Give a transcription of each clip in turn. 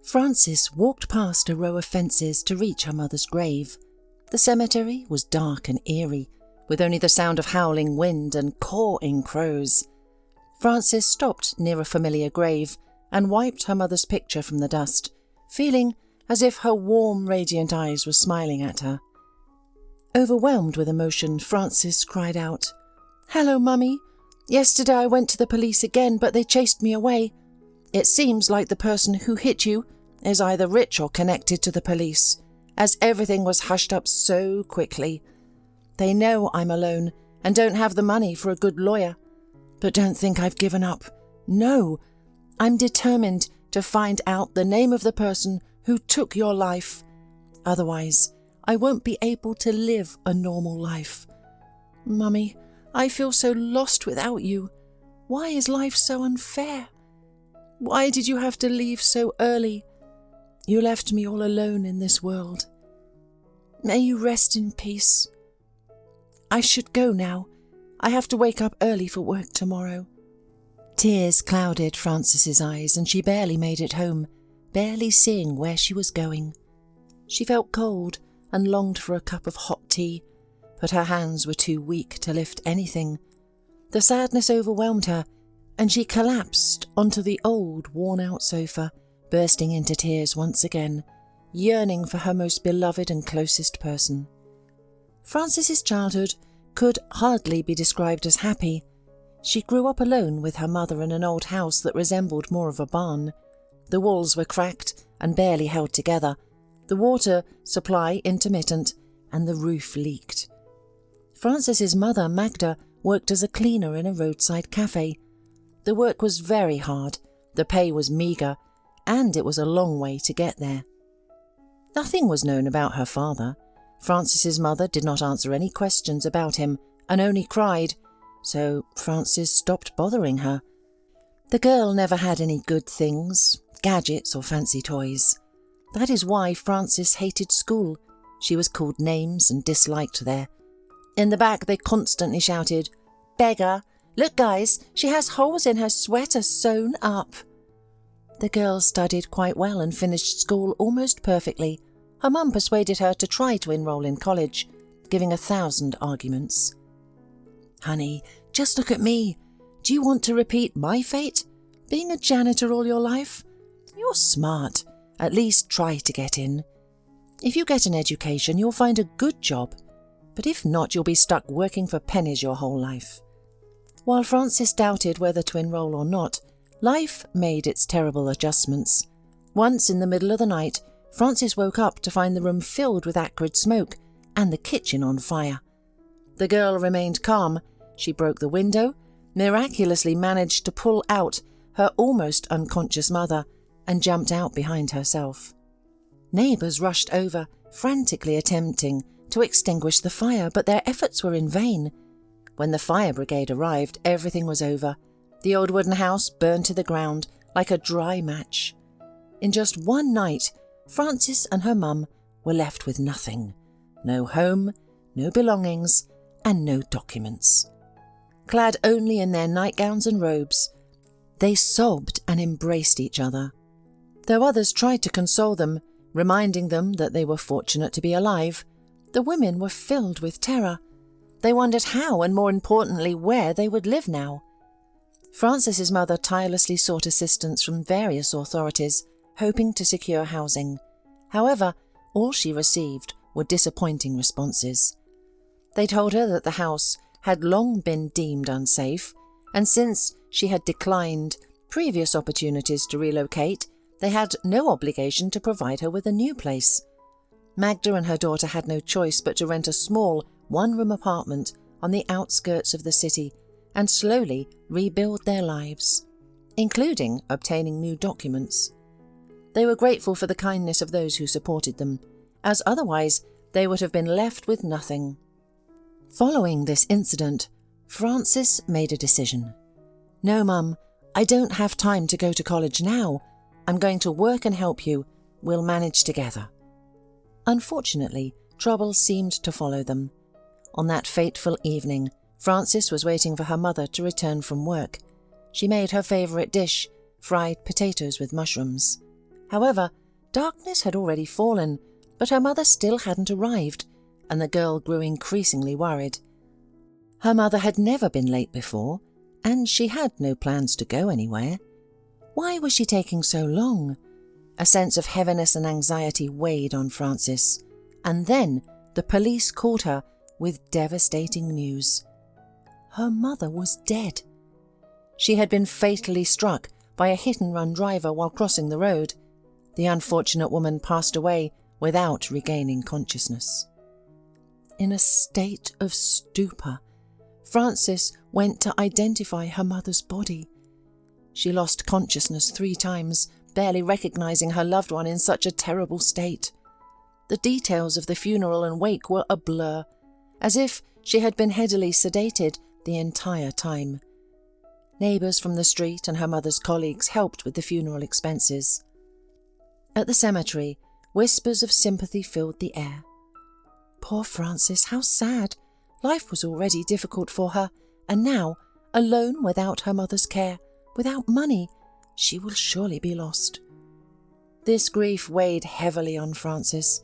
Frances walked past a row of fences to reach her mother's grave. The cemetery was dark and eerie, with only the sound of howling wind and cawing crows. Frances stopped near a familiar grave and wiped her mother's picture from the dust, feeling as if her warm, radiant eyes were smiling at her. Overwhelmed with emotion, Frances cried out, "Hello, Mummy. Yesterday I went to the police again, but they chased me away. It seems like the person who hit you is either rich or connected to the police, as everything was hushed up so quickly. They know I'm alone and don't have the money for a good lawyer. But don't think I've given up. No, I'm determined to find out the name of the person who took your life. Otherwise, I won't be able to live a normal life. Mummy, I feel so lost without you. Why is life so unfair? Why did you have to leave so early? You left me all alone in this world. May you rest in peace. I should go now. I have to wake up early for work tomorrow." Tears clouded Frances's eyes and she barely made it home, barely seeing where she was going. She felt cold and longed for a cup of hot tea, but her hands were too weak to lift anything. The sadness overwhelmed her, and she collapsed onto the old, worn-out sofa, bursting into tears once again, yearning for her most beloved and closest person. Frances's childhood could hardly be described as happy. She grew up alone with her mother in an old house that resembled more of a barn. The walls were cracked and barely held together, the water supply intermittent, and the roof leaked. Frances's mother, Magda, worked as a cleaner in a roadside cafe. The work was very hard, the pay was meagre, and it was a long way to get there. Nothing was known about her father. Frances's mother did not answer any questions about him and only cried, so Frances stopped bothering her. The girl never had any good things, gadgets or fancy toys. That is why Frances hated school. She was called names and disliked there. In the back they constantly shouted, "Beggar! Look guys, she has holes in her sweater sewn up." The girl studied quite well and finished school almost perfectly. Her mum persuaded her to try to enroll in college, giving 1,000 arguments. "Honey, just look at me. Do you want to repeat my fate? Being a janitor all your life? You're smart. At least try to get in. If you get an education, you'll find a good job. But if not, you'll be stuck working for pennies your whole life." While Frances doubted whether to enroll or not, life made its terrible adjustments. Once in the middle of the night, Frances woke up to find the room filled with acrid smoke and the kitchen on fire. The girl remained calm. She broke the window, miraculously managed to pull out her almost unconscious mother, and jumped out behind herself. Neighbours rushed over, frantically attempting to extinguish the fire, but their efforts were in vain. When the fire brigade arrived, everything was over. The old wooden house burned to the ground like a dry match. In just one night, Frances and her mum were left with nothing. No home, no belongings, and no documents. Clad only in their nightgowns and robes, they sobbed and embraced each other. Though others tried to console them, reminding them that they were fortunate to be alive, the women were filled with terror. They wondered how, and more importantly, where they would live now. Frances's mother tirelessly sought assistance from various authorities, hoping to secure housing. However, all she received were disappointing responses. They told her that the house had long been deemed unsafe, and since she had declined previous opportunities to relocate, they had no obligation to provide her with a new place. Magda and her daughter had no choice but to rent a small, one-room apartment on the outskirts of the city and slowly rebuild their lives, including obtaining new documents. They were grateful for the kindness of those who supported them, as otherwise they would have been left with nothing. Following this incident, Frances made a decision. "No, Mum, I don't have time to go to college now. I'm going to work and help you. We'll manage together." Unfortunately, trouble seemed to follow them. On that fateful evening, Frances was waiting for her mother to return from work. She made her favourite dish, fried potatoes with mushrooms. However, darkness had already fallen, but her mother still hadn't arrived, and the girl grew increasingly worried. Her mother had never been late before, and she had no plans to go anywhere. Why was she taking so long? A sense of heaviness and anxiety weighed on Frances, and then the police called her with devastating news. Her mother was dead. She had been fatally struck by a hit-and-run driver while crossing the road. The unfortunate woman passed away without regaining consciousness. In a state of stupor, Frances went to identify her mother's body. She lost consciousness 3 times, barely recognizing her loved one in such a terrible state. The details of the funeral and wake were a blur, as if she had been heavily sedated the entire time. Neighbours from the street and her mother's colleagues helped with the funeral expenses. At the cemetery, whispers of sympathy filled the air. Poor Frances, how sad! Life was already difficult for her, and now, alone without her mother's care, without money, she will surely be lost. This grief weighed heavily on Frances,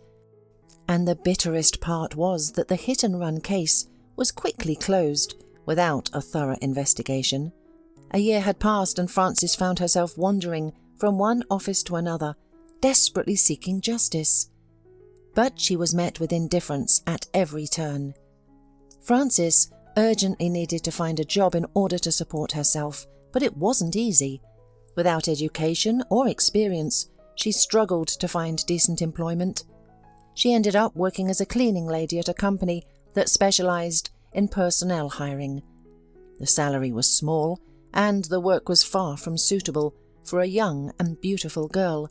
and the bitterest part was that the hit-and-run case was quickly closed without a thorough investigation. A year had passed and Frances found herself wandering from one office to another, desperately seeking justice. But she was met with indifference at every turn. Frances urgently needed to find a job in order to support herself, but it wasn't easy. Without education or experience, she struggled to find decent employment. She ended up working as a cleaning lady at a company that specialized in personnel hiring. The salary was small, and the work was far from suitable for a young and beautiful girl.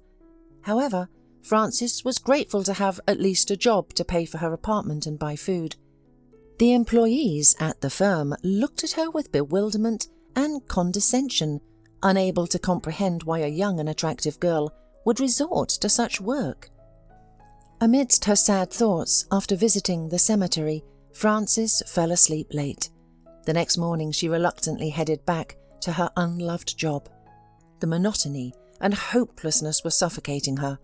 However, Frances was grateful to have at least a job to pay for her apartment and buy food. The employees at the firm looked at her with bewilderment and condescension, unable to comprehend why a young and attractive girl would resort to such work. Amidst her sad thoughts, after visiting the cemetery, Frances fell asleep late. The next morning she reluctantly headed back to her unloved job. The monotony and hopelessness were suffocating her.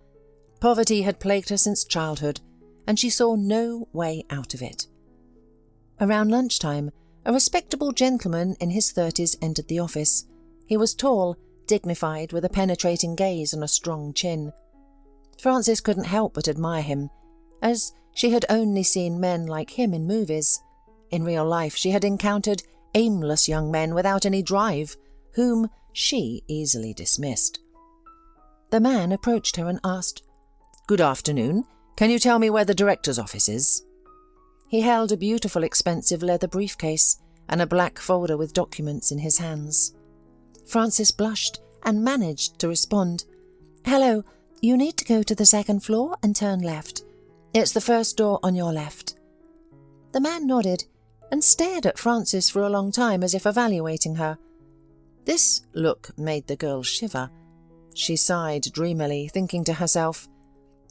Poverty had plagued her since childhood, and she saw no way out of it. Around lunchtime, a respectable gentleman in his 30s entered the office. He was tall, dignified, with a penetrating gaze and a strong chin. Frances couldn't help but admire him, as she had only seen men like him in movies. In real life, she had encountered aimless young men without any drive, whom she easily dismissed. The man approached her and asked, "Good afternoon. Can you tell me where the director's office is?" He held a beautiful, expensive leather briefcase and a black folder with documents in his hands. Frances blushed and managed to respond, "Hello, you need to go to the 2nd floor and turn left. It's the first door on your left." The man nodded and stared at Frances for a long time as if evaluating her. This look made the girl shiver. She sighed dreamily, thinking to herself,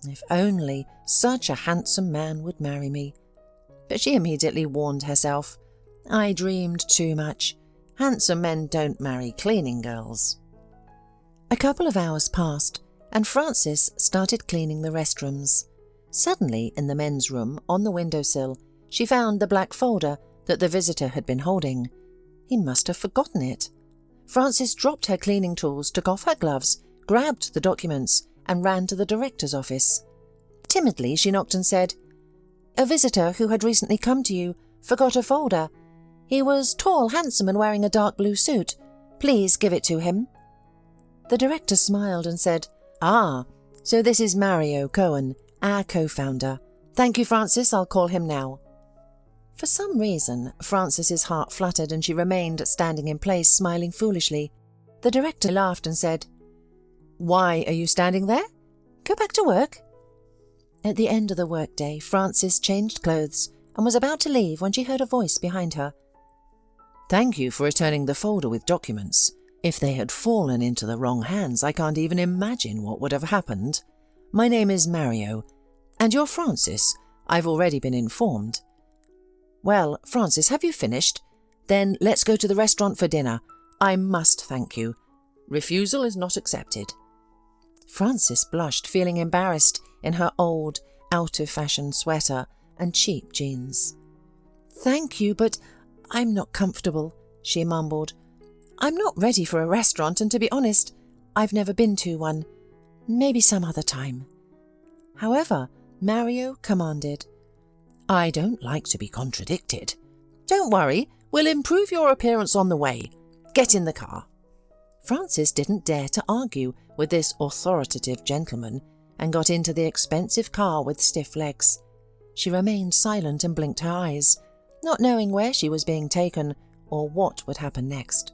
"If only such a handsome man would marry me." But she immediately warned herself, "I dreamed too much. Handsome men don't marry cleaning girls." A couple of hours passed, and Frances started cleaning the restrooms. Suddenly, in the men's room, on the windowsill, she found the black folder that the visitor had been holding. He must have forgotten it. Frances dropped her cleaning tools, took off her gloves, grabbed the documents, and ran to the director's office. Timidly, she knocked and said, "A visitor who had recently come to you forgot a folder. He was tall, handsome, and wearing a dark blue suit. Please give it to him." The director smiled and said, "Ah, so this is Mario Cohen, our co-founder. Thank you, Frances, I'll call him now." For some reason, Frances's heart fluttered and she remained standing in place, smiling foolishly. The director laughed and said, "Why are you standing there? Go back to work." At the end of the workday, Frances changed clothes and was about to leave when she heard a voice behind her. "Thank you for returning the folder with documents. If they had fallen into the wrong hands, I can't even imagine what would have happened. My name is Mario, and you're Frances. I've already been informed." "Well, Frances, have you finished? Then let's go to the restaurant for dinner. I must thank you. Refusal is not accepted." Frances blushed, feeling embarrassed in her old, out-of-fashion sweater and cheap jeans. "Thank you, but I'm not comfortable," she mumbled. "I'm not ready for a restaurant, and to be honest, I've never been to one. Maybe some other time." However, Mario commanded, "I don't like to be contradicted. Don't worry, we'll improve your appearance on the way. Get in the car." Frances didn't dare to argue with this authoritative gentleman and got into the expensive car with stiff legs. She remained silent and blinked her eyes, not knowing where she was being taken or what would happen next.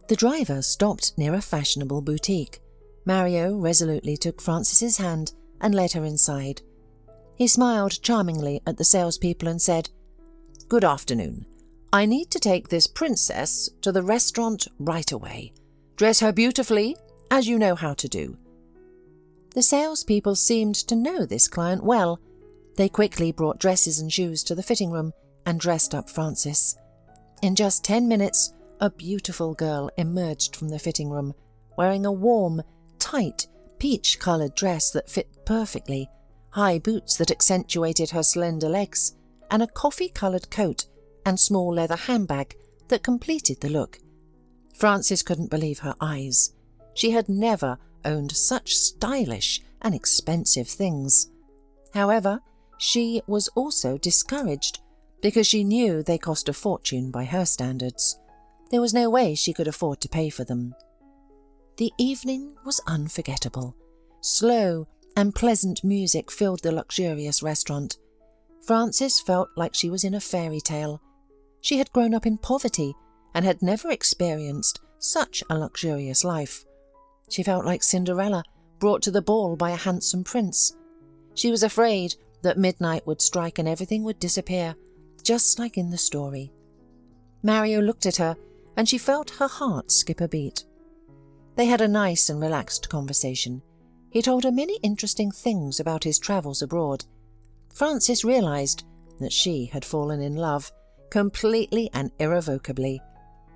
The driver stopped near a fashionable boutique. Mario resolutely took Frances's hand and led her inside. He smiled charmingly at the salespeople and said, "Good afternoon. I need to take this princess to the restaurant right away. Dress her beautifully, as you know how to do." The salespeople seemed to know this client well. They quickly brought dresses and shoes to the fitting room and dressed up Frances. In just 10 minutes, a beautiful girl emerged from the fitting room, wearing a warm, tight, peach-coloured dress that fit perfectly, high boots that accentuated her slender legs, and a coffee-coloured coat and small leather handbag that completed the look. Frances couldn't believe her eyes. She had never owned such stylish and expensive things. However, she was also discouraged because she knew they cost a fortune by her standards. There was no way she could afford to pay for them. The evening was unforgettable. Slow and pleasant music filled the luxurious restaurant. Frances felt like she was in a fairy tale. She had grown up in poverty and had never experienced such a luxurious life. She felt like Cinderella brought to the ball by a handsome prince. She was afraid that midnight would strike and everything would disappear, just like in the story. Mario looked at her and she felt her heart skip a beat. They had a nice and relaxed conversation. He told her many interesting things about his travels abroad. Frances realized that she had fallen in love, completely and irrevocably.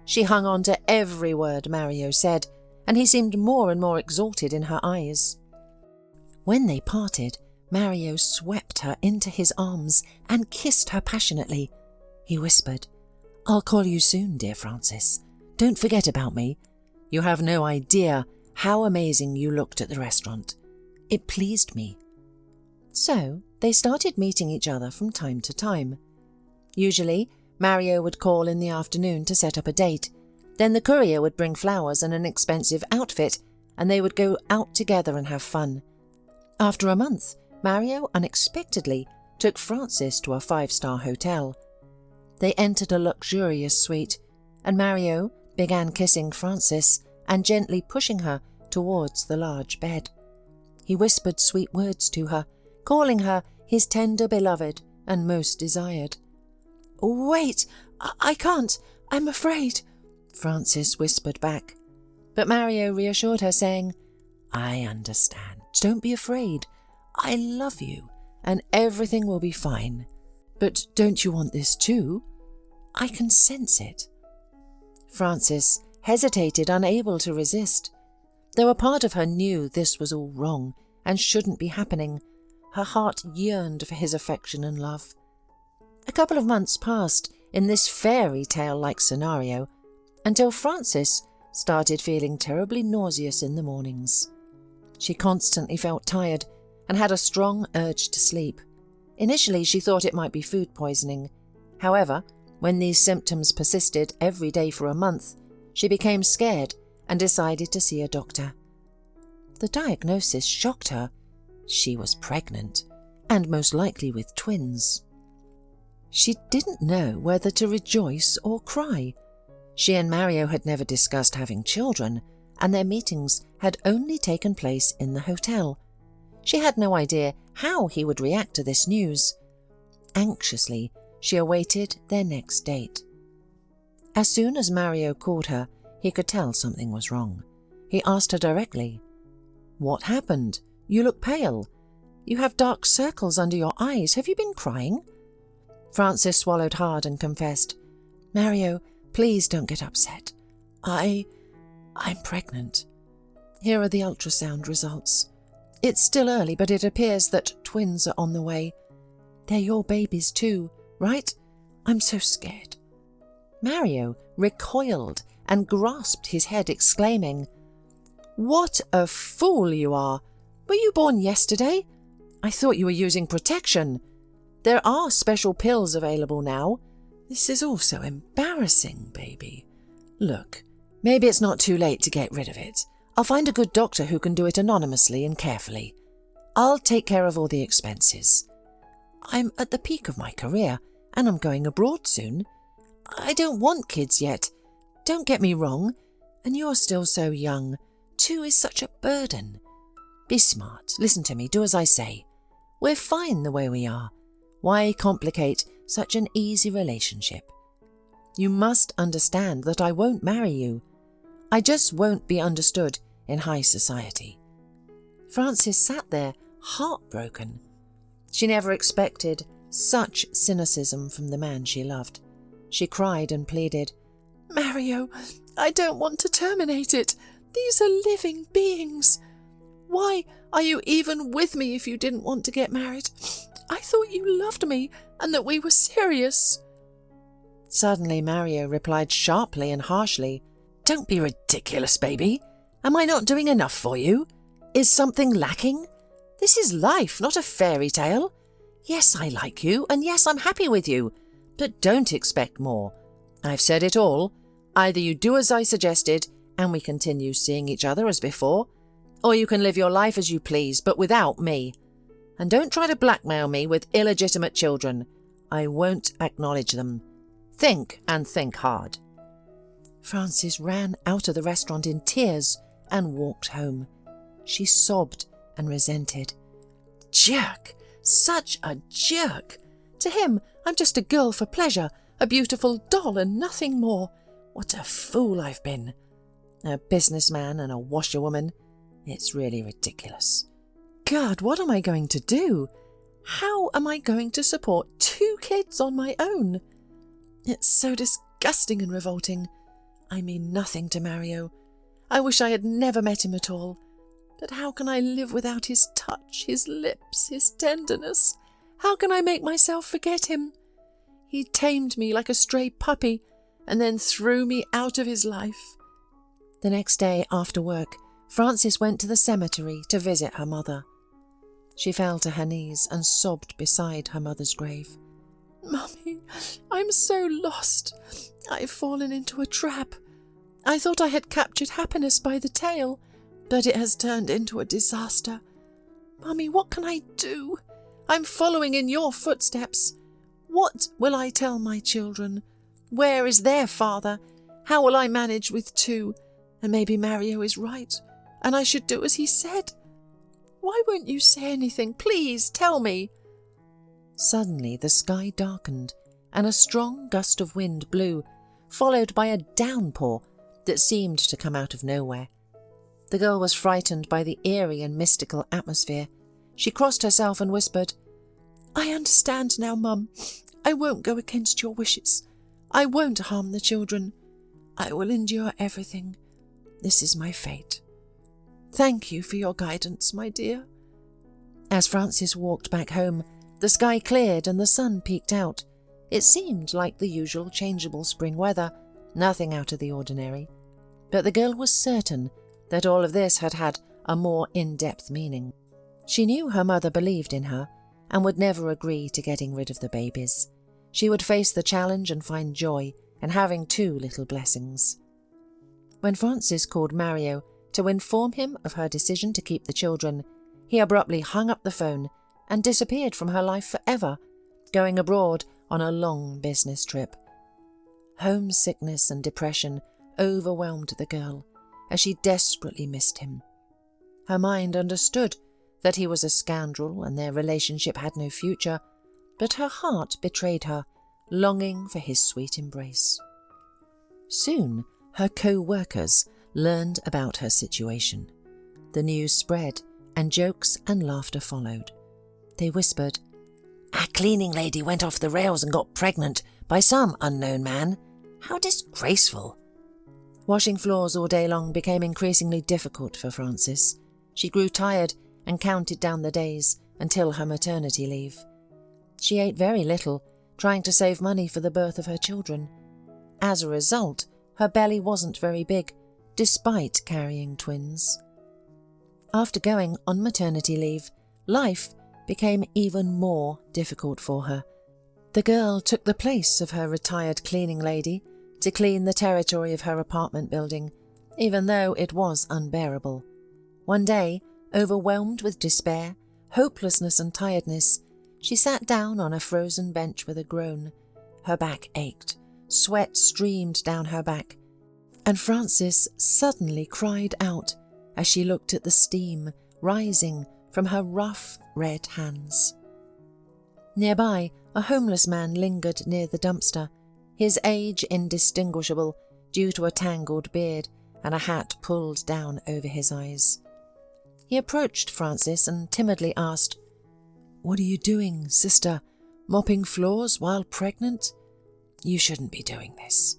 She hung on to every word Mario said, and he seemed more and more exalted in her eyes. When they parted, Mario swept her into his arms and kissed her passionately. He whispered, "I'll call you soon, dear Frances. Don't forget about me. You have no idea how amazing you looked at the restaurant. It pleased me." So they started meeting each other from time to time. Usually, Mario would call in the afternoon to set up a date. Then the courier would bring flowers and an expensive outfit, and they would go out together and have fun. After a month, Mario unexpectedly took Frances to a 5-star hotel. They entered a luxurious suite, and Mario began kissing Frances and gently pushing her towards the large bed. He whispered sweet words to her, calling her his tender beloved and most desired. "Wait, I can't, I'm afraid," Frances whispered back. But Mario reassured her, saying, "I understand. Don't be afraid. I love you, and everything will be fine. But don't you want this too? I can sense it." Frances hesitated, unable to resist. Though a part of her knew this was all wrong and shouldn't be happening, her heart yearned for his affection and love. A couple of months passed in this fairy tale-like scenario until Frances started feeling terribly nauseous in the mornings. She constantly felt tired and had a strong urge to sleep. Initially, she thought it might be food poisoning. However, when these symptoms persisted every day for a month, she became scared and decided to see a doctor. The diagnosis shocked her. She was pregnant, and most likely with twins. She didn't know whether to rejoice or cry. She and Mario had never discussed having children, and their meetings had only taken place in the hotel. She had no idea how he would react to this news. Anxiously, she awaited their next date. As soon as Mario called her, he could tell something was wrong. He asked her directly, "What happened? You look pale. You have dark circles under your eyes. Have you been crying?" Frances swallowed hard and confessed, "Mario, please don't get upset. I'm pregnant." Here are the ultrasound results. It's still early, but it appears that twins are on the way. They're your babies too, right? I'm so scared." Mario recoiled and grasped his head, exclaiming, "What a fool you are! Were you born yesterday? I thought you were using protection. There are special pills available now. This is all so embarrassing, baby. Look, maybe it's not too late to get rid of it. I'll find a good doctor who can do it anonymously and carefully. I'll take care of all the expenses. I'm at the peak of my career, and I'm going abroad soon. I don't want kids yet. Don't get me wrong. And you're still so young. 2 is such a burden. Be smart. Listen to me. Do as I say. We're fine the way we are. Why complicate such an easy relationship? You must understand that I won't marry you. I just won't be understood in high society." Frances sat there, heartbroken. She never expected such cynicism from the man she loved. She cried and pleaded, "Mario, I don't want to terminate it. These are living beings. Why are you even with me if you didn't want to get married? I thought you loved me and that we were serious." Suddenly Mario replied sharply and harshly, "Don't be ridiculous, baby. Am I not doing enough for you? Is something lacking? This is life, not a fairy tale. Yes, I like you, and yes, I'm happy with you, but don't expect more. I've said it all. Either you do as I suggested, and we continue seeing each other as before, or you can live your life as you please, but without me. And don't try to blackmail me with illegitimate children. I won't acknowledge them. Think, and think hard." Frances ran out of the restaurant in tears and walked home. She sobbed and resented. Jerk! Such a jerk! To him, I'm just a girl for pleasure, a beautiful doll and nothing more. What a fool I've been. A businessman and a washerwoman. It's really ridiculous. God, what am I going to do? How am I going to support 2 kids on my own? It's so disgusting and revolting. I mean nothing to Mario. I wish I had never met him at all. But how can I live without his touch, his lips, his tenderness? How can I make myself forget him? He tamed me like a stray puppy and then threw me out of his life. The next day after work, Frances went to the cemetery to visit her mother. She fell to her knees and sobbed beside her mother's grave. "Mummy, I'm so lost. I've fallen into a trap. I thought I had captured happiness by the tail, but it has turned into a disaster. Mummy, what can I do? I'm following in your footsteps. What will I tell my children? Where is their father? How will I manage with 2? And maybe Mario is right, and I should do as he said. Why won't you say anything? Please tell me." Suddenly the sky darkened, and a strong gust of wind blew, followed by a downpour that seemed to come out of nowhere. The girl was frightened by the eerie and mystical atmosphere. She crossed herself and whispered, "I understand now, Mum. I won't go against your wishes. I won't harm the children. I will endure everything. This is my fate. Thank you for your guidance, my dear." As Frances walked back home, the sky cleared and the sun peeked out. It seemed like the usual changeable spring weather, nothing out of the ordinary. But the girl was certain that all of this had had a more in-depth meaning. She knew her mother believed in her and would never agree to getting rid of the babies. She would face the challenge and find joy in having 2 little blessings. When Frances called Mario to inform him of her decision to keep the children, he abruptly hung up the phone and disappeared from her life forever, going abroad on a long business trip. Homesickness and depression overwhelmed the girl as she desperately missed him. Her mind understood that he was a scoundrel and their relationship had no future, but her heart betrayed her, longing for his sweet embrace. Soon, her co-workers learned about her situation. The news spread, and jokes and laughter followed. They whispered, "Our cleaning lady went off the rails and got pregnant by some unknown man. How disgraceful." Washing floors all day long became increasingly difficult for Frances. She grew tired and counted down the days until her maternity leave. She ate very little, trying to save money for the birth of her children. As a result, her belly wasn't very big, despite carrying twins. After going on maternity leave, life became even more difficult for her. The girl took the place of her retired cleaning lady to clean the territory of her apartment building, even though it was unbearable. One day, overwhelmed with despair, hopelessness and tiredness, she sat down on a frozen bench with a groan. Her back ached, sweat streamed down her back, and Frances suddenly cried out as she looked at the steam rising from her rough red hands. Nearby, a homeless man lingered near the dumpster, his age indistinguishable due to a tangled beard and a hat pulled down over his eyes. He approached Frances and timidly asked, "What are you doing, sister? Mopping floors while pregnant? You shouldn't be doing this.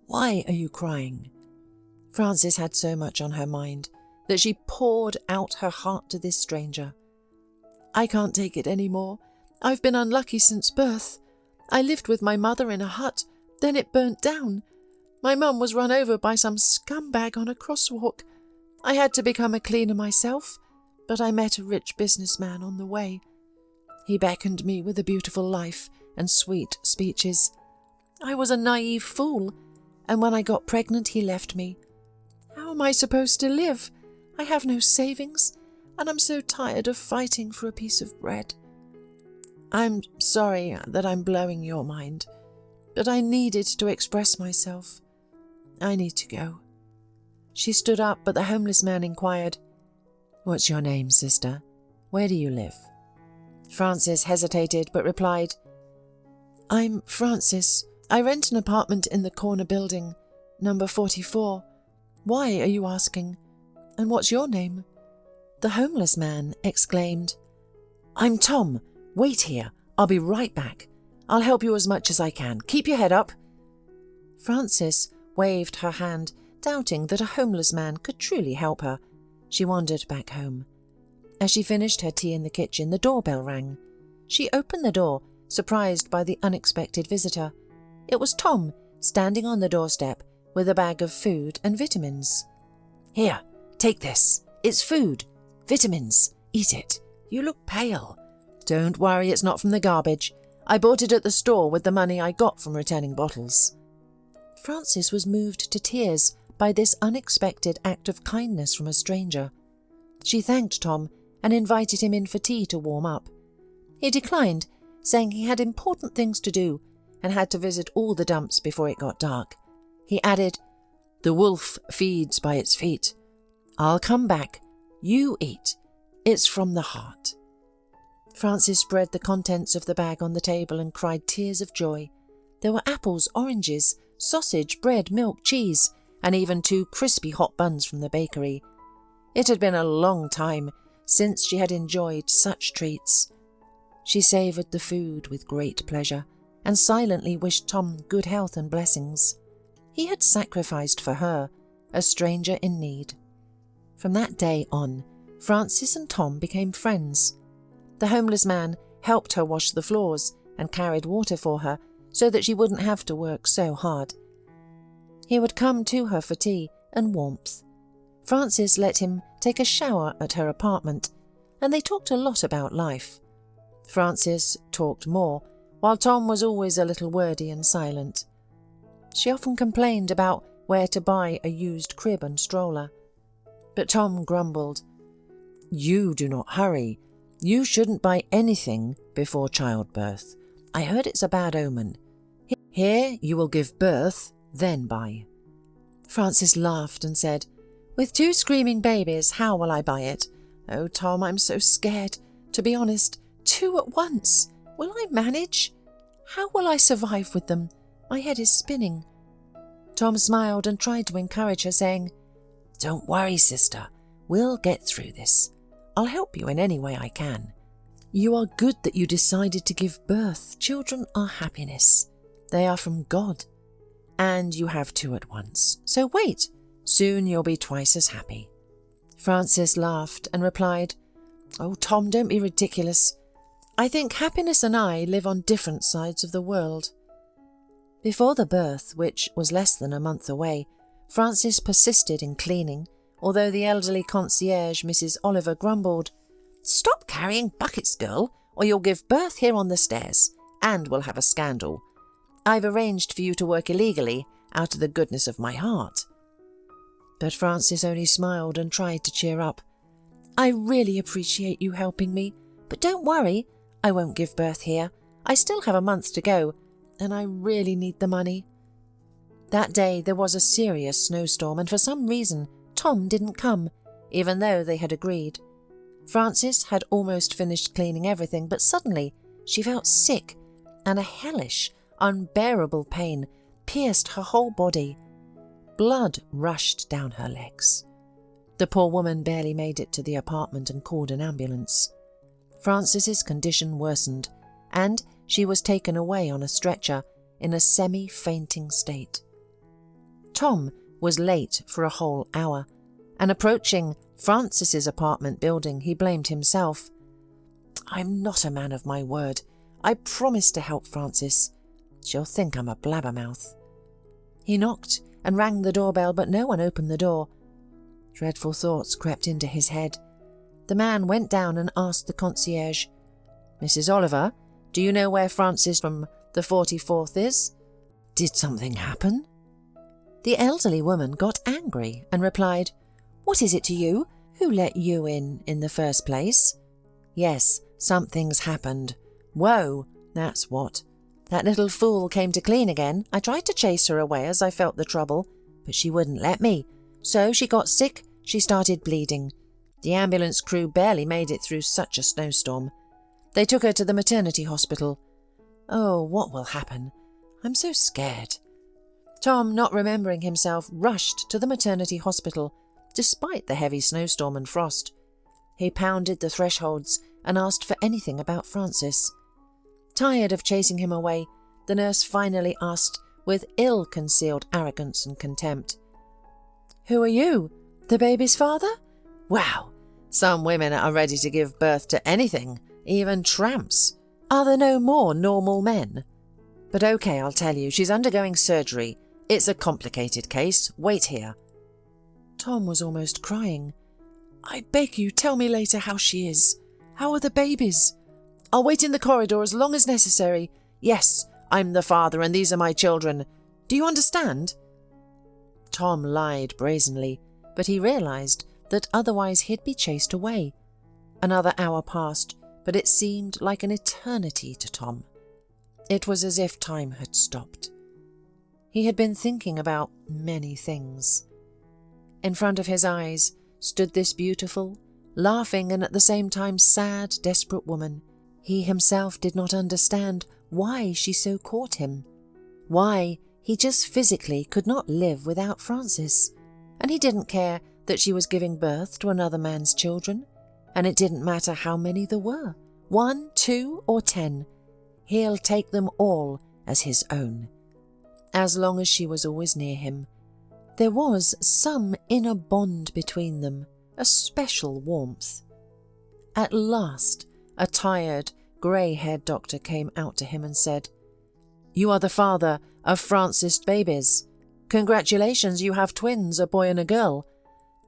Why are you crying?" Frances had so much on her mind that she poured out her heart to this stranger. "I can't take it any more. I've been unlucky since birth. I lived with my mother in a hut, then it burnt down. My mum was run over by some scumbag on a crosswalk. I had to become a cleaner myself, but I met a rich businessman on the way. He beckoned me with a beautiful life and sweet speeches. I was a naive fool, and when I got pregnant he left me. How am I supposed to live? I have no savings, and I'm so tired of fighting for a piece of bread. I'm sorry that I'm blowing your mind, but I needed to express myself. I need to go." She stood up, but the homeless man inquired, "What's your name, sister? Where do you live?" Frances hesitated, but replied, "I'm Frances. I rent an apartment in the corner building, number 44. Why are you asking? And what's your name?" The homeless man exclaimed, "I'm Tom. Wait here. I'll be right back. I'll help you as much as I can. Keep your head up." Frances waved her hand, doubting that a homeless man could truly help her. She wandered back home. As she finished her tea in the kitchen, the doorbell rang. She opened the door, surprised by the unexpected visitor. It was Tom, standing on the doorstep with a bag of food and vitamins. "Here, take this. It's food. Vitamins. Eat it. You look pale." "Don't worry, it's not from the garbage. I bought it at the store with the money I got from returning bottles." Frances was moved to tears by this unexpected act of kindness from a stranger. She thanked Tom and invited him in for tea to warm up. He declined, saying he had important things to do and had to visit all the dumps before it got dark. He added, "The wolf feeds by its feet. I'll come back. You eat. It's from the heart." Frances spread the contents of the bag on the table and cried tears of joy. There were apples, oranges, sausage, bread, milk, cheese, and even 2 crispy hot buns from the bakery. It had been a long time since she had enjoyed such treats. She savoured the food with great pleasure and silently wished Tom good health and blessings. He had sacrificed for her, a stranger in need. From that day on, Frances and Tom became friends. The homeless man helped her wash the floors and carried water for her so that she wouldn't have to work so hard. He would come to her for tea and warmth. Frances let him take a shower at her apartment, and they talked a lot about life. Frances talked more, while Tom was always a little wordy and silent. She often complained about where to buy a used crib and stroller. But Tom grumbled, "You do not hurry. You shouldn't buy anything before childbirth. I heard it's a bad omen. Here you will give birth, then buy." Frances laughed and said, "With 2 screaming babies, how will I buy it? Oh, Tom, I'm so scared. To be honest, 2 at once. Will I manage? How will I survive with them? My head is spinning." Tom smiled and tried to encourage her, saying, "Don't worry, sister. We'll get through this. I'll help you in any way I can. You are good that you decided to give birth. Children are happiness. They are from God. and you have two at once. So wait, soon you'll be twice as happy." Francis laughed and replied, "Oh, Tom, don't be ridiculous. I think happiness and I live on different sides of the world." Before the birth, which was less than a month away, Francis persisted in cleaning, although the elderly concierge, Mrs. Oliver, grumbled, "Stop carrying buckets, girl, or you'll give birth here on the stairs, and we'll have a scandal. I've arranged for you to work illegally out of the goodness of my heart." But Francis only smiled and tried to cheer up. "I really appreciate you helping me, but don't worry, I won't give birth here. I still have a month to go, and I really need the money." That day there was a serious snowstorm, and for some reason Tom didn't come, even though they had agreed. Francis had almost finished cleaning everything, but suddenly she felt sick, and a hellish, unbearable pain pierced her whole body. Blood rushed down her legs. The poor woman barely made it to the apartment and called an ambulance. Francis's condition worsened, and she was taken away on a stretcher in a semi-fainting state. Tom was late for a whole hour, and approaching Francis's apartment building, he blamed himself. "I'm not a man of my word. I promised to help Francis. She'll think I'm a blabbermouth." He knocked and rang the doorbell, but no one opened the door. Dreadful thoughts crept into his head. The man went down and asked the concierge, "Mrs. Oliver, do you know where Francis from the 44th is? Did something happen?" The elderly woman got angry and replied, "What is it to you? Who let you in the first place?" "Yes, something's happened. Whoa, that's what. That little fool came to clean again. I tried to chase her away as I felt the trouble, but she wouldn't let me. So she got sick, she started bleeding. The ambulance crew barely made it through such a snowstorm. They took her to the maternity hospital. Oh, what will happen? I'm so scared." Tom, not remembering himself, rushed to the maternity hospital, despite the heavy snowstorm and frost. He pounded the thresholds and asked for anything about Francis. Tired of chasing him away, the nurse finally asked with ill-concealed arrogance and contempt, "Who are you? The baby's father? Wow, some women are ready to give birth to anything, even tramps. Are there no more normal men? But okay, I'll tell you, she's undergoing surgery. It's a complicated case. Wait here." Tom was almost crying. "I beg you, tell me later how she is. How are the babies? I'll wait in the corridor as long as necessary. Yes, I'm the father and these are my children. Do you understand?" Tom lied brazenly, but he realized that otherwise he'd be chased away. Another hour passed, but it seemed like an eternity to Tom. It was as if time had stopped. He had been thinking about many things. In front of his eyes stood this beautiful, laughing and at the same time sad, desperate woman. He himself did not understand why she so caught him, why he just physically could not live without Francis, and he didn't care that she was giving birth to another man's children, and it didn't matter how many there were, 1, 2, or 10. He'll take them all as his own, as long as she was always near him. There was some inner bond between them, a special warmth. At last, a tired, grey-haired doctor came out to him and said, "You are the father of Francis' babies. Congratulations, you have twins, a boy and a girl.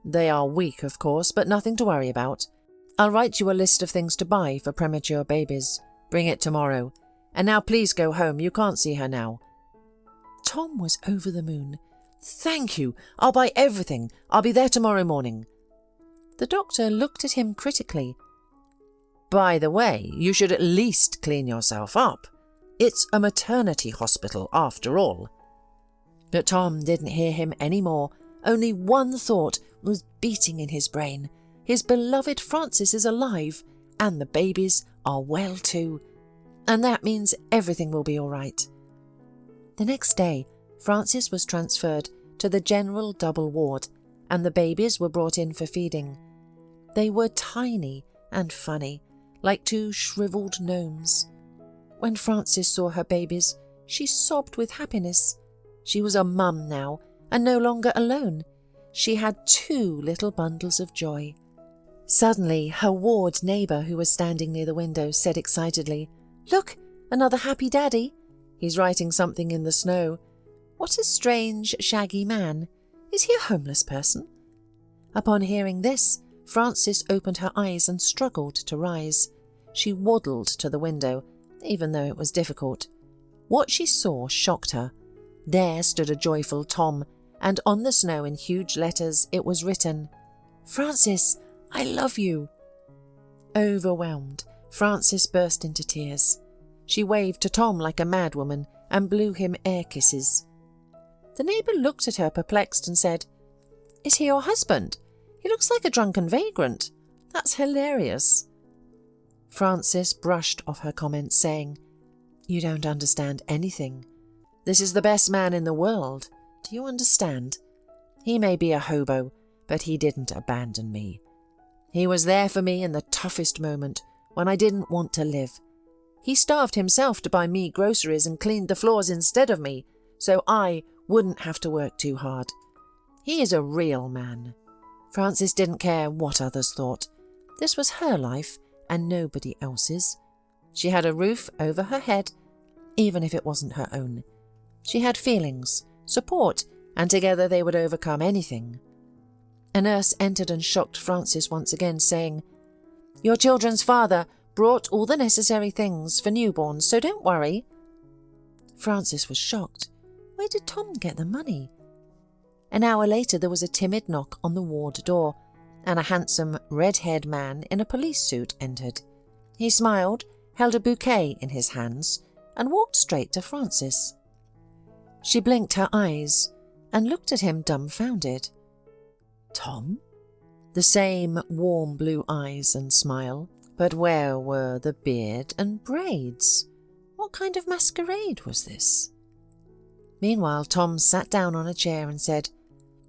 They are weak, of course, but nothing to worry about. I'll write you a list of things to buy for premature babies. Bring it tomorrow. And now please go home, you can't see her now." Tom was over the moon. "Thank you, I'll buy everything. I'll be there tomorrow morning." The doctor looked at him critically. "By the way, you should at least clean yourself up. It's a maternity hospital after all." But Tom didn't hear him any more. Only one thought was beating in his brain. His beloved Francis is alive, and the babies are well too. And that means everything will be all right. The next day, Francis was transferred to the general double ward, and the babies were brought in for feeding. They were tiny and funny, like two shriveled gnomes. When Francis saw her babies, she sobbed with happiness. She was a mum now, and no longer alone. She had 2 little bundles of joy. Suddenly, her ward neighbour, who was standing near the window, said excitedly, "Look, another happy daddy. He's writing something in the snow. What a strange, shaggy man. Is he a homeless person?" Upon hearing this, Frances opened her eyes and struggled to rise. She waddled to the window, even though it was difficult. What she saw shocked her. There stood a joyful Tom, and on the snow in huge letters it was written, "Frances, I love you." Overwhelmed, Frances burst into tears. She waved to Tom like a madwoman and blew him air kisses. The neighbour looked at her perplexed and said, "Is he your husband? He looks like a drunken vagrant. That's hilarious." Frances brushed off her comments, saying, "You don't understand anything. This is the best man in the world. Do you understand? He may be a hobo, but he didn't abandon me. He was there for me in the toughest moment, when I didn't want to live. He starved himself to buy me groceries and cleaned the floors instead of me, so I wouldn't have to work too hard. He is a real man." Frances didn't care what others thought. This was her life and nobody else's. She had a roof over her head, even if it wasn't her own. She had feelings, support, and together they would overcome anything. A nurse entered and shocked Frances once again, saying, "Your children's father brought all the necessary things for newborns, so don't worry." Frances was shocked. Where did Tom get the money? An hour later there was a timid knock on the ward door, and a handsome, red-haired man in a police suit entered. He smiled, held a bouquet in his hands, and walked straight to Frances. She blinked her eyes and looked at him dumbfounded. Tom? The same warm blue eyes and smile, but where were the beard and braids? What kind of masquerade was this? Meanwhile, Tom sat down on a chair and said,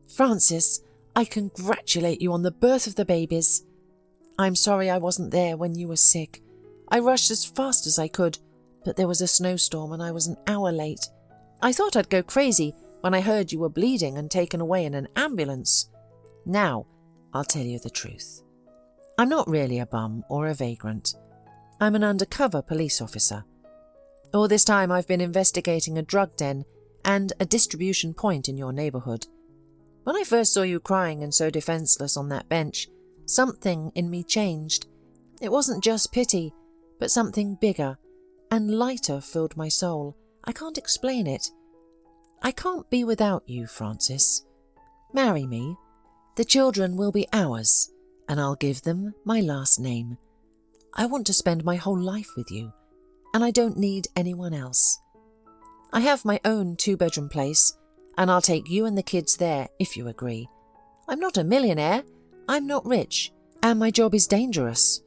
"Frances, I congratulate you on the birth of the babies. I'm sorry I wasn't there when you were sick. I rushed as fast as I could, but there was a snowstorm and I was an hour late. I thought I'd go crazy when I heard you were bleeding and taken away in an ambulance. Now, I'll tell you the truth. I'm not really a bum or a vagrant. I'm an undercover police officer. All this time I've been investigating a drug den and a distribution point in your neighbourhood. When I first saw you crying and so defenceless on that bench, something in me changed. It wasn't just pity, but something bigger and lighter filled my soul. I can't explain it. I can't be without you, Frances. Marry me. The children will be ours, and I'll give them my last name. I want to spend my whole life with you, and I don't need anyone else. I have my own 2-bedroom place, and I'll take you and the kids there if you agree. I'm not a millionaire, I'm not rich, and my job is dangerous,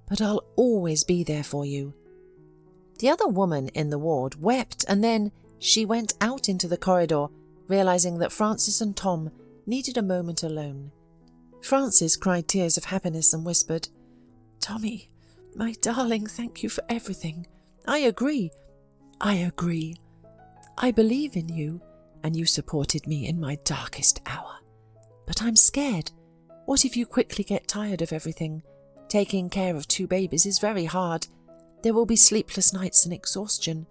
but I'll always be there for you." The other woman in the ward wept, and then she went out into the corridor, realizing that Frances and Tom needed a moment alone. Frances cried tears of happiness and whispered, "Tommy, my darling, thank you for everything. I agree. I believe in you, and you supported me in my darkest hour. But I'm scared. What if you quickly get tired of everything? Taking care of 2 babies is very hard. There will be sleepless nights and exhaustion.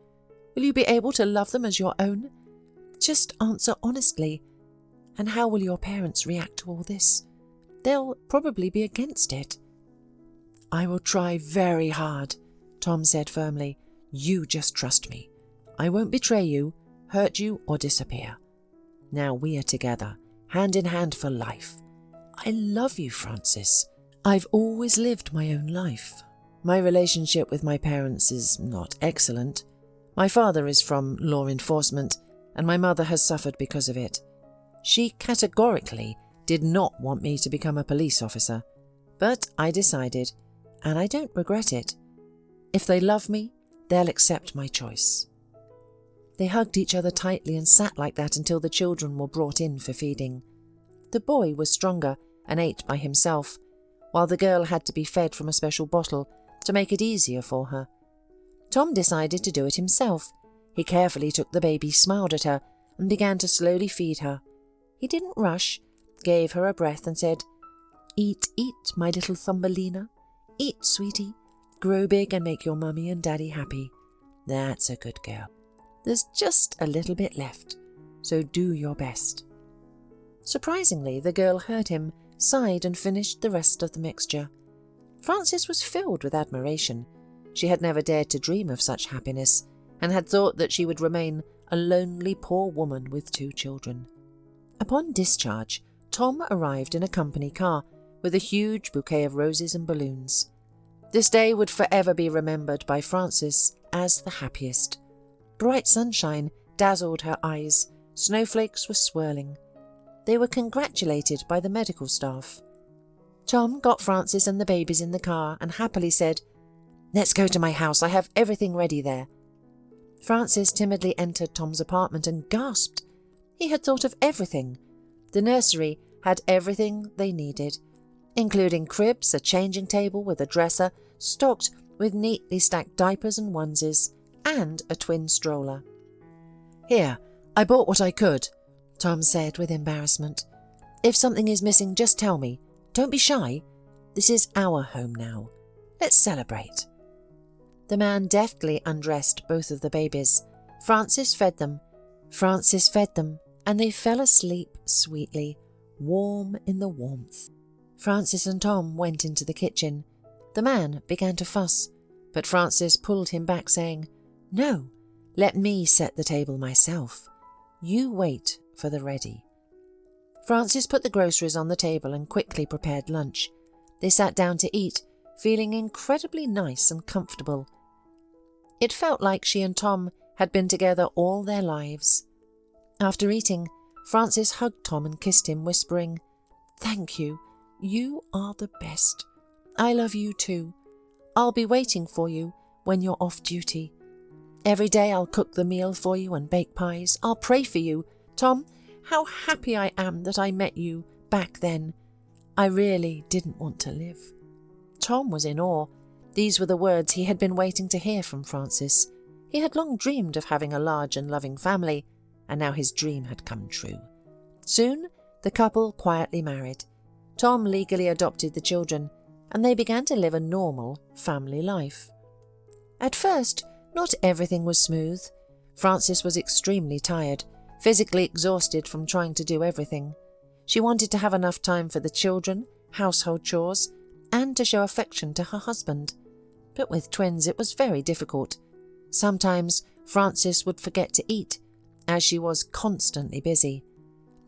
Will you be able to love them as your own? Just answer honestly. And how will your parents react to all this? They'll probably be against it." "I will try very hard," Tom said firmly. "You just trust me. I won't betray you, hurt you, or disappear. Now we are together, hand in hand for life. I love you, Frances. I've always lived my own life. My relationship with my parents is not excellent. My father is from law enforcement, and my mother has suffered because of it. She categorically did not want me to become a police officer, but I decided, and I don't regret it. If they love me, they'll accept my choice." They hugged each other tightly and sat like that until the children were brought in for feeding. The boy was stronger and ate by himself, while the girl had to be fed from a special bottle to make it easier for her. Tom decided to do it himself. He carefully took the baby, smiled at her, and began to slowly feed her. He didn't rush, gave her a breath and said, "Eat, eat, my little Thumbelina. Eat, sweetie. Grow big and make your mummy and daddy happy. That's a good girl. There's just a little bit left, so do your best." Surprisingly, the girl heard him, sighed and finished the rest of the mixture. Frances was filled with admiration. She had never dared to dream of such happiness, and had thought that she would remain a lonely poor woman with 2 children. Upon discharge, Tom arrived in a company car with a huge bouquet of roses and balloons. This day would forever be remembered by Frances as the happiest. Bright sunshine dazzled her eyes, snowflakes were swirling. They were congratulated by the medical staff. Tom got Frances and the babies in the car and happily said, "Let's go to my house, I have everything ready there." Frances timidly entered Tom's apartment and gasped. He had thought of everything. The nursery had everything they needed, including cribs, a changing table with a dresser, stocked with neatly stacked diapers and onesies, and a twin stroller. "Here, I bought what I could," Tom said with embarrassment. "If something is missing, just tell me. Don't be shy. This is our home now. Let's celebrate." The man deftly undressed both of the babies. Frances fed them, and they fell asleep sweetly, warm in the warmth. Frances and Tom went into the kitchen. The man began to fuss, but Frances pulled him back, saying, "No, let me set the table myself. You wait for the ready." Frances put the groceries on the table and quickly prepared lunch. They sat down to eat, feeling incredibly nice and comfortable. It felt like she and Tom had been together all their lives. After eating, Frances hugged Tom and kissed him, whispering, "Thank you. You are the best. I love you too. I'll be waiting for you when you're off duty. Every day I'll cook the meal for you and bake pies. I'll pray for you. Tom, how happy I am that I met you back then. I really didn't want to live." Tom was in awe. These were the words he had been waiting to hear from Frances. He had long dreamed of having a large and loving family, and now his dream had come true. Soon, the couple quietly married. Tom legally adopted the children, and they began to live a normal family life. At first, not everything was smooth. Frances was extremely tired, physically exhausted from trying to do everything. She wanted to have enough time for the children, household chores, and to show affection to her husband. But with twins it was very difficult. Sometimes Frances would forget to eat, as she was constantly busy.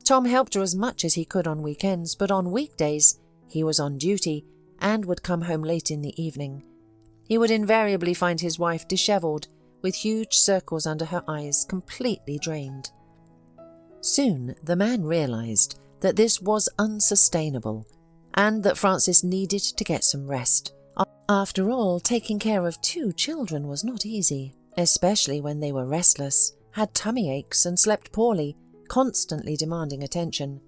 Tom helped her as much as he could on weekends, but on weekdays he was on duty and would come home late in the evening. He would invariably find his wife dishevelled, with huge circles under her eyes, completely drained. Soon the man realised that this was unsustainable, and that Frances needed to get some rest. After all, taking care of 2 children was not easy, especially when they were restless, had tummy aches and slept poorly, constantly demanding attention.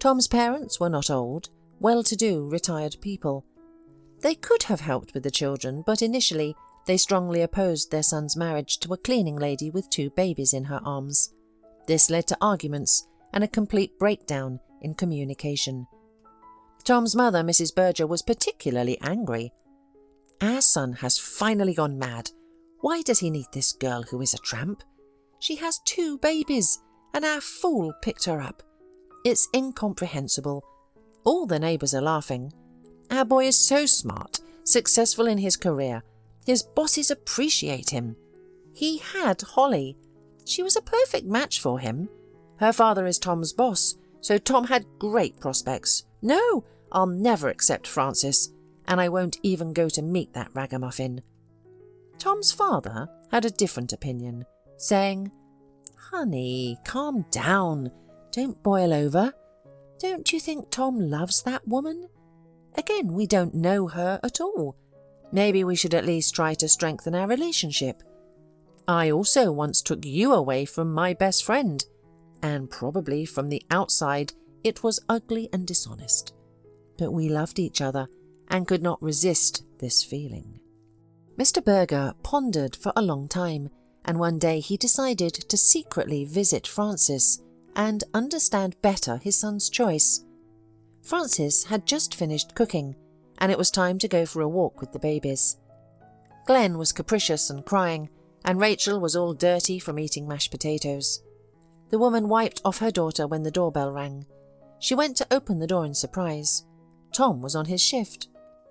Tom's parents were not old, well-to-do, retired people. They could have helped with the children, but initially they strongly opposed their son's marriage to a cleaning lady with 2 babies in her arms. This led to arguments and a complete breakdown in communication. Tom's mother, Mrs. Berger, was particularly angry. "Our son has finally gone mad. Why does he need this girl who is a tramp? She has 2 babies, and our fool picked her up. It's incomprehensible. All the neighbours are laughing. Our boy is so smart, successful in his career. His bosses appreciate him. He had Holly. She was a perfect match for him. Her father is Tom's boss, so Tom had great prospects. No, I'll never accept Frances, and I won't even go to meet that ragamuffin." Tom's father had a different opinion, saying, "Honey, calm down. Don't boil over. Don't you think Tom loves that woman? Again, we don't know her at all. Maybe we should at least try to strengthen our relationship. I also once took you away from my best friend, and probably from the outside it was ugly and dishonest. But we loved each other and could not resist this feeling." Mr. Berger pondered for a long time, and one day he decided to secretly visit Francis and understand better his son's choice. Francis had just finished cooking, and it was time to go for a walk with the babies. Glenn was capricious and crying, and Rachel was all dirty from eating mashed potatoes. The woman wiped off her daughter when the doorbell rang. She went to open the door in surprise. Tom was on his shift.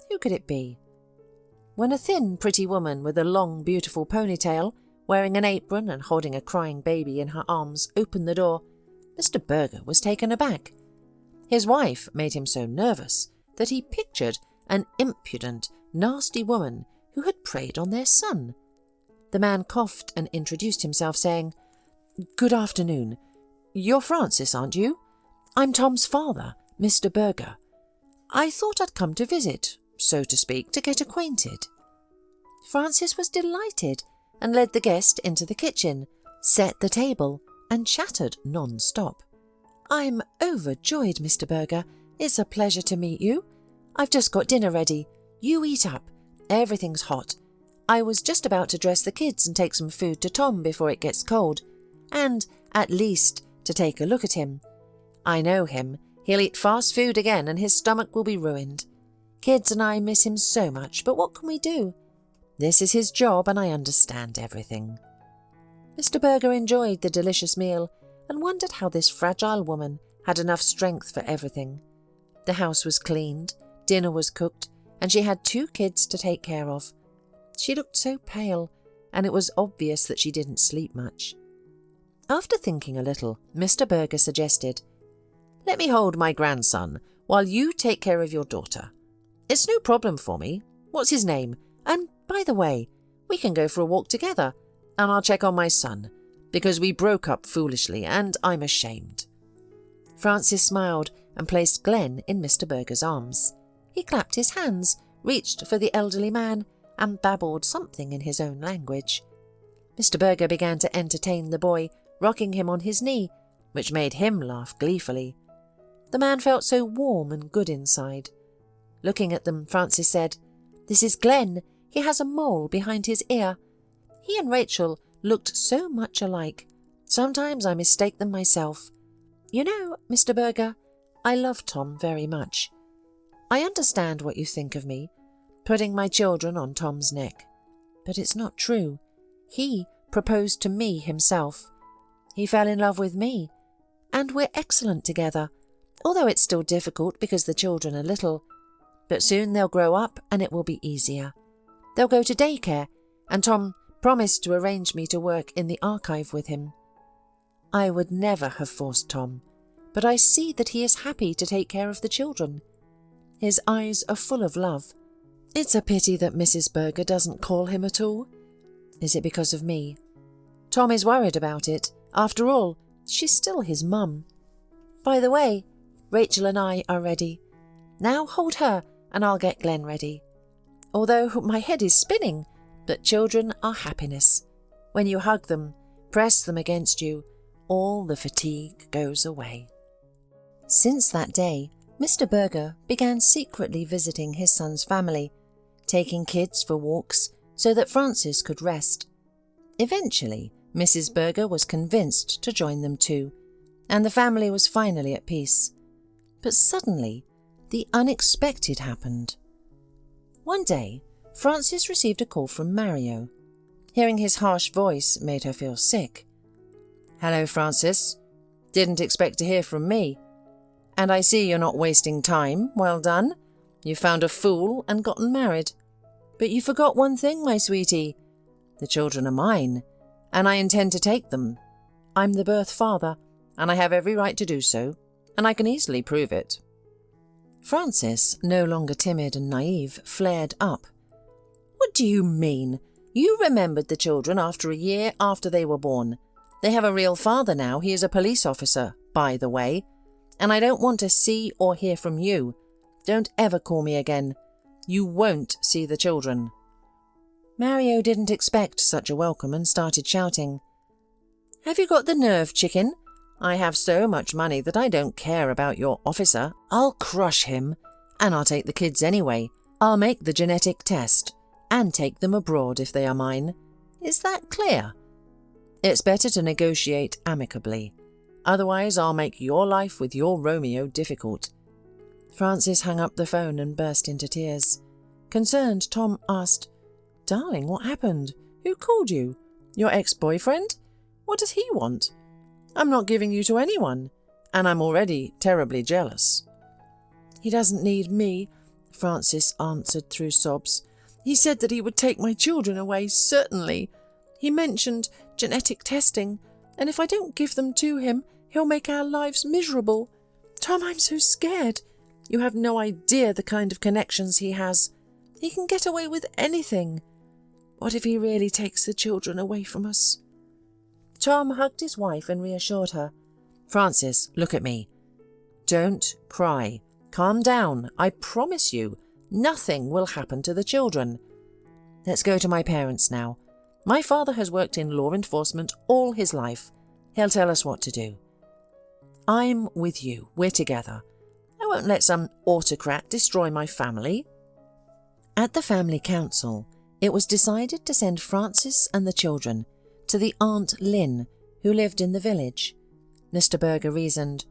Who could it be? When a thin, pretty woman with a long, beautiful ponytail, wearing an apron and holding a crying baby in her arms, opened the door, Mr. Berger was taken aback. His wife made him so nervous that he pictured an impudent, nasty woman who had preyed on their son. The man coughed and introduced himself, saying, "Good afternoon. You're Francis, aren't you? I'm Tom's father, Mr. Berger. I thought I'd come to visit, so to speak, to get acquainted." Francis was delighted and led the guest into the kitchen, set the table, and chattered non-stop. "I'm overjoyed, Mr. Berger. It's a pleasure to meet you. I've just got dinner ready. You eat up. Everything's hot. I was just about to dress the kids and take some food to Tom before it gets cold, and at least to take a look at him. I know him. He'll eat fast food again and his stomach will be ruined. Kids and I miss him so much, but what can we do? This is his job and I understand everything." Mr. Berger enjoyed the delicious meal and wondered how this fragile woman had enough strength for everything. The house was cleaned, dinner was cooked, and she had 2 kids to take care of. She looked so pale, and it was obvious that she didn't sleep much. After thinking a little, Mr. Berger suggested, "Let me hold my grandson while you take care of your daughter. It's no problem for me. What's his name? And by the way, we can go for a walk together, and I'll check on my son, because we broke up foolishly and I'm ashamed." Francis smiled and placed Glenn in Mr. Berger's arms. He clapped his hands, reached for the elderly man, and babbled something in his own language. Mr. Berger began to entertain the boy, rocking him on his knee, which made him laugh gleefully. The man felt so warm and good inside. Looking at them, Francis said, "This is Glenn. He has a mole behind his ear. He and Rachel looked so much alike. Sometimes I mistake them myself. You know, Mr. Berger, I love Tom very much. I understand what you think of me, putting my children on Tom's neck. But it's not true. He proposed to me himself. He fell in love with me, and we're excellent together, although it's still difficult because the children are little. But soon they'll grow up and it will be easier. They'll go to daycare, and Tom promised to arrange me to work in the archive with him. I would never have forced Tom, but I see that he is happy to take care of the children. His eyes are full of love. It's a pity that Mrs. Berger doesn't call him at all. Is it because of me? Tom is worried about it. After all, she's still his mum. By the way, Rachel and I are ready. Now hold her and I'll get Glenn ready. Although my head is spinning, but children are happiness. When you hug them, press them against you, all the fatigue goes away." Since that day, Mr. Berger began secretly visiting his son's family, taking kids for walks so that Francis could rest. Eventually, Mrs. Berger was convinced to join them too, and the family was finally at peace. But suddenly, the unexpected happened. One day, Francis received a call from Mario. Hearing his harsh voice made her feel sick. "Hello, Francis. Didn't expect to hear from me. And I see you're not wasting time. Well done. You found a fool and gotten married. But you forgot one thing, my sweetie. The children are mine, and I intend to take them. I'm the birth father, and I have every right to do so, and I can easily prove it." Francis, no longer timid and naive, flared up. "What do you mean? You remembered the children after a year after they were born. They have a real father now. He is a police officer, by the way. And I don't want to see or hear from you. Don't ever call me again. You won't see the children." Mario didn't expect such a welcome and started shouting. "Have you got the nerve, chicken? I have so much money that I don't care about your officer. I'll crush him, and I'll take the kids anyway. I'll make the genetic test, and take them abroad if they are mine. Is that clear? It's better to negotiate amicably. Otherwise, I'll make your life with your Romeo difficult." Francis hung up the phone and burst into tears. Concerned, Tom asked, "Darling, what happened? Who called you? Your ex-boyfriend? What does he want? I'm not giving you to anyone, and I'm already terribly jealous." "He doesn't need me," Francis answered through sobs. "He said that he would take my children away, certainly. He mentioned genetic testing, and if I don't give them to him, he'll make our lives miserable. Tom, I'm so scared. You have no idea the kind of connections he has. He can get away with anything. What if he really takes the children away from us?" Tom hugged his wife and reassured her. "Francis, look at me. Don't cry. Calm down. I promise you, nothing will happen to the children. Let's go to my parents now. My father has worked in law enforcement all his life. He'll tell us what to do. I'm with you. We're together. I won't let some autocrat destroy my family." At the family council, it was decided to send Francis and the children to the Aunt Lynn, who lived in the village. Mr. Berger reasoned,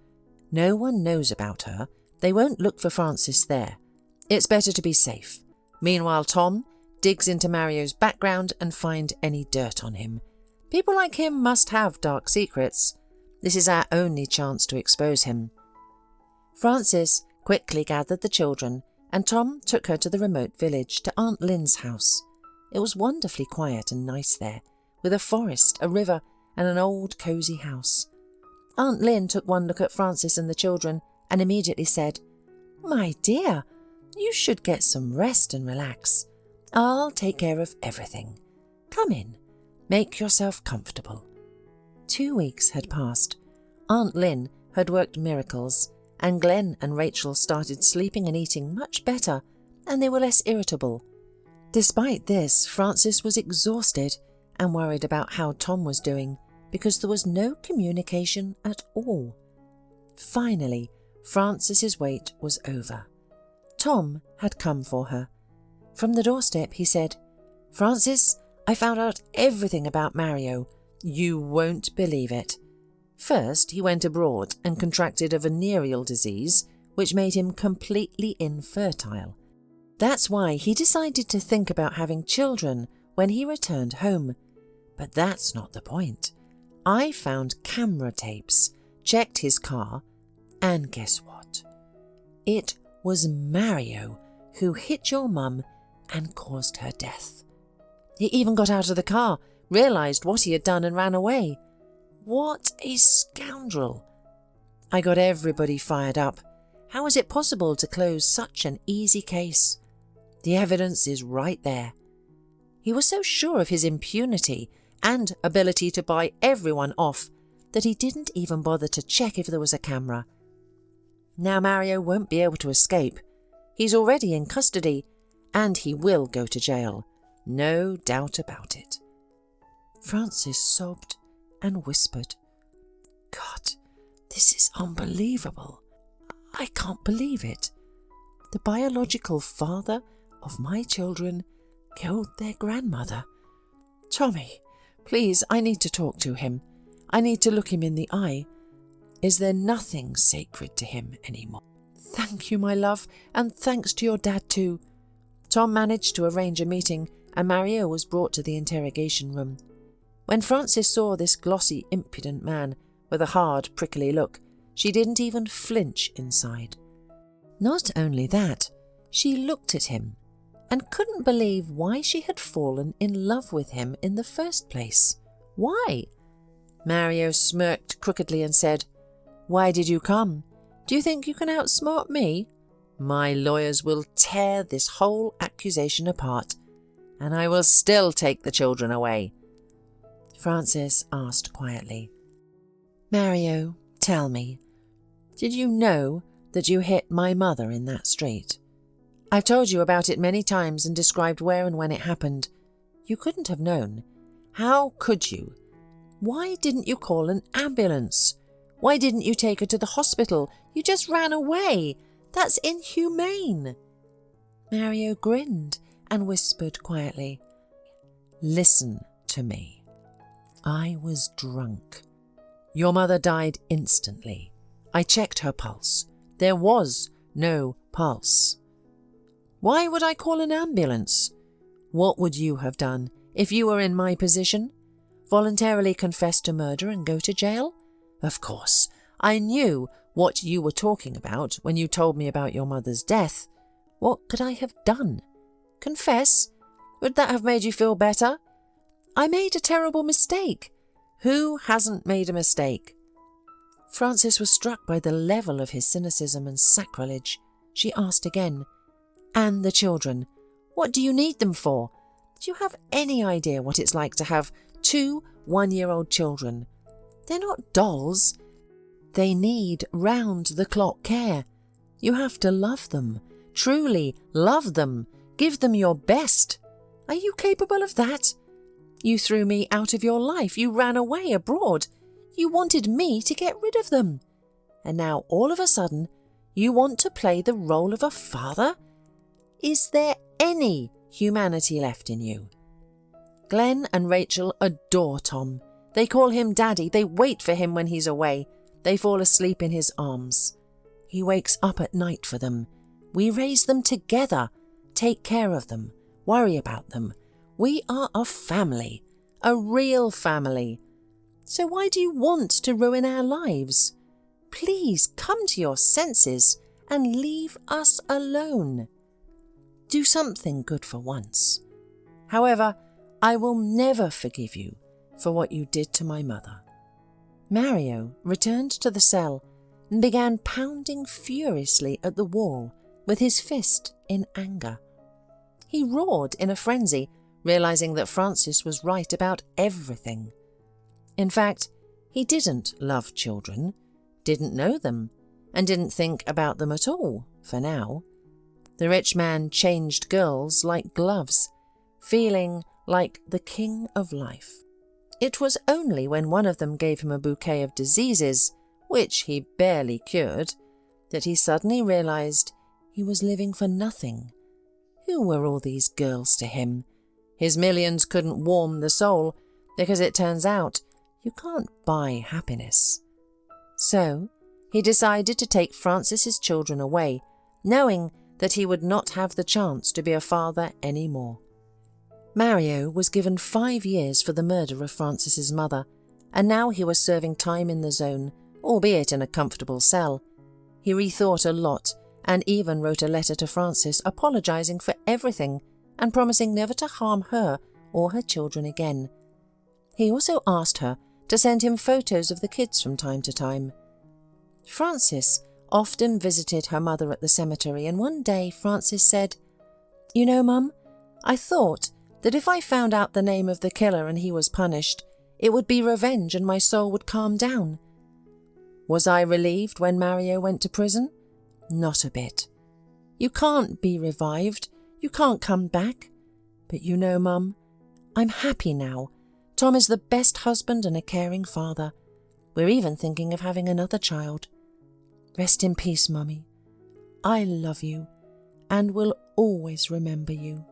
"No one knows about her. They won't look for Francis there. It's better to be safe. Meanwhile, Tom digs into Mario's background and find any dirt on him. People like him must have dark secrets. This is our only chance to expose him." Francis quickly gathered the children, and Tom took her to the remote village, to Aunt Lynn's house. It was wonderfully quiet and nice there, with a forest, a river, and an old cosy house. Aunt Lynn took one look at Francis and the children and immediately said, "My dear, you should get some rest and relax. I'll take care of everything. Come in, make yourself comfortable." 2 weeks had passed. Aunt Lynn had worked miracles, and Glenn and Rachel started sleeping and eating much better, and they were less irritable. Despite this, Francis was exhausted and worried about how Tom was doing, because there was no communication at all. Finally, Francis's wait was over. Tom had come for her. From the doorstep he said, "Francis, I found out everything about Mario. You won't believe it. First, he went abroad and contracted a venereal disease, which made him completely infertile. That's why he decided to think about having children when he returned home. But that's not the point. I found camera tapes, checked his car, and guess what? It was Mario who hit your mum and caused her death. He even got out of the car, realised what he had done and ran away. What a scoundrel! I got everybody fired up. How is it possible to close such an easy case? The evidence is right there. He was so sure of his impunity and ability to buy everyone off that he didn't even bother to check if there was a camera. Now Mario won't be able to escape. He's already in custody, and he will go to jail. No doubt about it." Francis sobbed and whispered, "God, this is unbelievable. I can't believe it. The biological father of my children killed their grandmother. Tommy, please, I need to talk to him. I need to look him in the eye. Is there nothing sacred to him anymore?" "Thank you, my love, and thanks to your dad too." Tom managed to arrange a meeting, and Mario was brought to the interrogation room. When Francis saw this glossy, impudent man with a hard, prickly look, she didn't even flinch inside. Not only that, she looked at him and couldn't believe why she had fallen in love with him in the first place. Why? Mario smirked crookedly and said, "Why did you come? Do you think you can outsmart me? My lawyers will tear this whole accusation apart, and I will still take the children away." Francis asked quietly, "Mario, tell me, did you know that you hit my mother in that street? I've told you about it many times and described where and when it happened. You couldn't have known. How could you? Why didn't you call an ambulance? Why didn't you take her to the hospital? You just ran away. That's inhumane." Mario grinned and whispered quietly, "Listen to me. I was drunk. Your mother died instantly. I checked her pulse. There was no pulse. Why would I call an ambulance? What would you have done if you were in my position? Voluntarily confess to murder and go to jail? Of course, I knew what you were talking about when you told me about your mother's death. What could I have done? Confess? Would that have made you feel better? I made a terrible mistake. Who hasn't made a mistake? Frances was struck by the level of his cynicism and sacrilege. She asked again, "And the children? What do you need them for? Do you have any idea what it's like to have 2 one-year-old children? They're not dolls. They need round-the-clock care. You have to love them, truly love them, give them your best. Are you capable of that? You threw me out of your life. You ran away abroad. You wanted me to get rid of them. And now, all of a sudden, you want to play the role of a father? Is there any humanity left in you?" Glenn and Rachel adore Tom. They call him Daddy. They wait for him when he's away. They fall asleep in his arms. He wakes up at night for them. We raise them together, take care of them, worry about them. We are a family, a real family. So why do you want to ruin our lives? Please come to your senses and leave us alone. Do something good for once. However, I will never forgive you for what you did to my mother." Mario returned to the cell and began pounding furiously at the wall with his fist in anger. He roared in a frenzy, realizing that Frances was right about everything. In fact, he didn't love children, didn't know them, and didn't think about them at all, for now. The rich man changed girls like gloves, feeling like the king of life. It was only when one of them gave him a bouquet of diseases, which he barely cured, that he suddenly realized he was living for nothing. Who were all these girls to him? His millions couldn't warm the soul, because it turns out you can't buy happiness. So he decided to take Frances's children away, knowing that he would not have the chance to be a father any more. Mario was given 5 years for the murder of Frances's mother, and now he was serving time in the zone, albeit in a comfortable cell. He rethought a lot and even wrote a letter to Frances apologizing for everything and promising never to harm her or her children again. He also asked her to send him photos of the kids from time to time. Frances often visited her mother at the cemetery, and one day Frances said, "You know, Mum, I thought that if I found out the name of the killer and he was punished, it would be revenge and my soul would calm down." Was I relieved when Mario went to prison? Not a bit. You can't be revived. You can't come back. But you know, Mum, I'm happy now. Tom is the best husband and a caring father. We're even thinking of having another child. Rest in peace, Mummy. I love you and will always remember you.